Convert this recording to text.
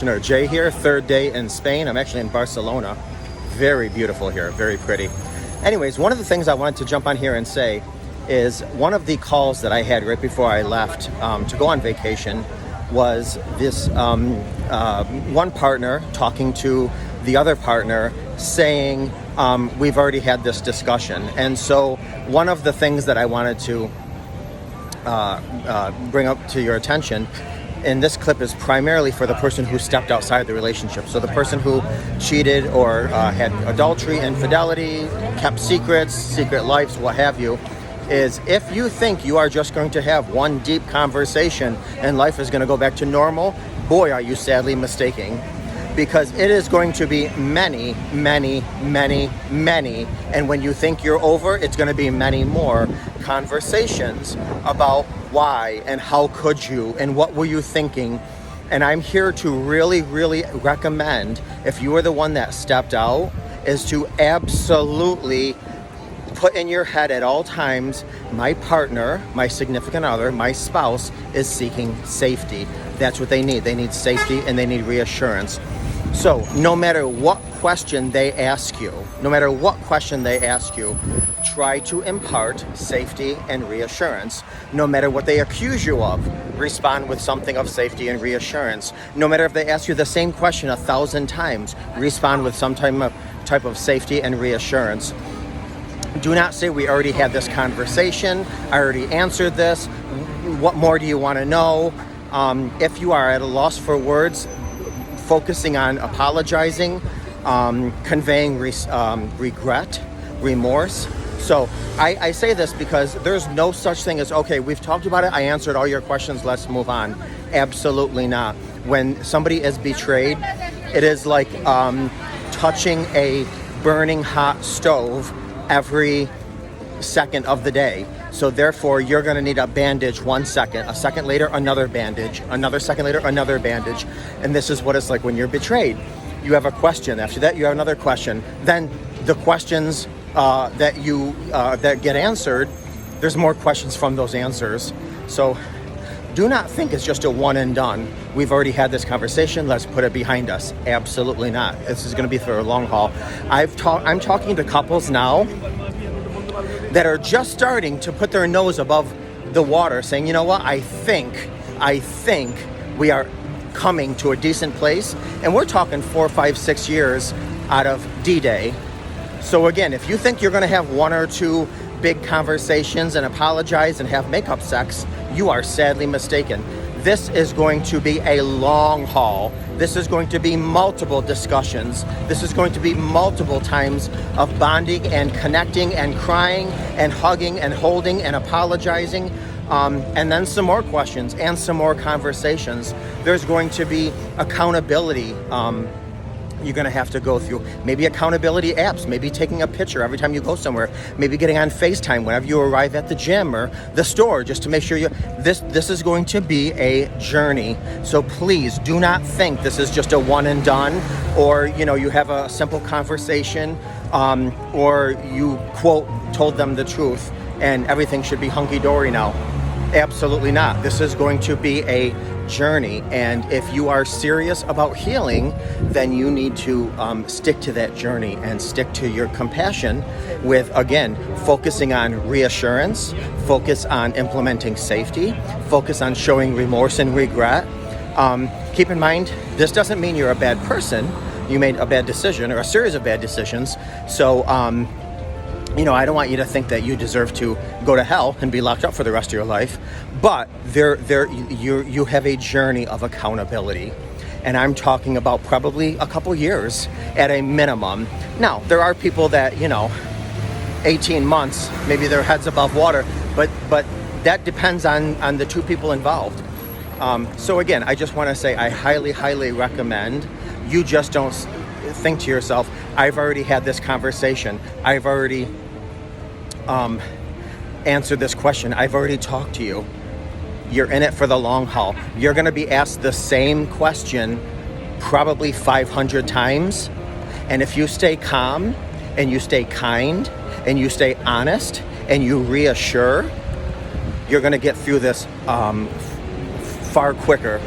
Jay here, third day in Spain. I'm actually in Barcelona. Very beautiful here, very pretty. Anyways, one of the things I wanted to jump on here and say is one of the calls that I had right before I left to go on vacation was this one partner talking to the other partner saying, we've already had this discussion. And so one of the things that I wanted to bring up to your attention in this clip is primarily for the person who stepped outside the relationship. So the person who cheated or had adultery, infidelity, kept secrets, secret lives, what have you, is if you think you are just going to have one deep conversation and life is going to go back to normal, boy, are you sadly mistaken. Because it is going to be many, many, many, many, and when you think you're over, it's going to be many more conversations about why and how could you and what were you thinking. And I'm here to really, really recommend, if you were the one that stepped out, is to absolutely put in your head at all times, my partner, my significant other, my spouse is seeking safety. That's what they need. They need safety and they need reassurance. So no matter what question they ask you, try to impart safety and reassurance. No matter what they accuse you of, respond with something of safety and reassurance. No matter if they ask you the same question 1,000 times, respond with some type of safety and reassurance. Do not say, we already had this conversation, I already answered this, what more do you want to know? If you are at a loss for words, focusing on apologizing, conveying regret, remorse. So I say this because there's no such thing as, okay, we've talked about it, I answered all your questions, let's move on. Absolutely not. When somebody is betrayed, it is like touching a burning hot stove every second of the day. So therefore, you're going to need a bandage 1 second, a second later, another bandage, another second later, another bandage. And this is what it's like when you're betrayed. You have a question. After that, you have another question. Then the questions that get answered, there's more questions from those answers. So do not think it's just a one and done. We've already had this conversation, let's put it behind us. Absolutely not. This is going to be for a long haul. I'm talking to couples now that are just starting to put their nose above the water, saying, you know what, I think we are coming to a decent place. And we're talking 4, 5, 6 years out of D-Day. So again, if you think you're going to have 1 or 2 big conversations and apologize and have makeup sex, you are sadly mistaken. This is going to be a long haul. This is going to be multiple discussions. This is going to be multiple times of bonding and connecting and crying and hugging and holding and apologizing. And then some more questions and some more conversations. There's going to be accountability. You're going to have to go through maybe accountability apps, maybe taking a picture every time you go somewhere, maybe getting on FaceTime whenever you arrive at the gym or the store, just to make sure this is going to be a journey. So please do not think this is just a one and done, or you have a simple conversation, or you quote told them the truth and everything should be hunky-dory now. Absolutely not. This is going to be a journey, and if you are serious about healing, then you need to stick to that journey and stick to your compassion with, again, focusing on reassurance, focus on implementing safety, focus on showing remorse and regret. Keep in mind, this doesn't mean you're a bad person. You made a bad decision or a series of bad decisions. So I don't want you to think that you deserve to go to hell and be locked up for the rest of your life, but you have a journey of accountability. And I'm talking about probably a couple years at a minimum. Now, there are people that, 18 months, maybe their head's above water, but that depends on the two people involved. So again, I just want to say I highly, highly recommend you just don't think to yourself, I've already had this conversation. I've already answered this question. I've already talked to you. You're in it for the long haul. You're going to be asked the same question probably 500 times. And if you stay calm and you stay kind and you stay honest and you reassure, you're going to get through this far quicker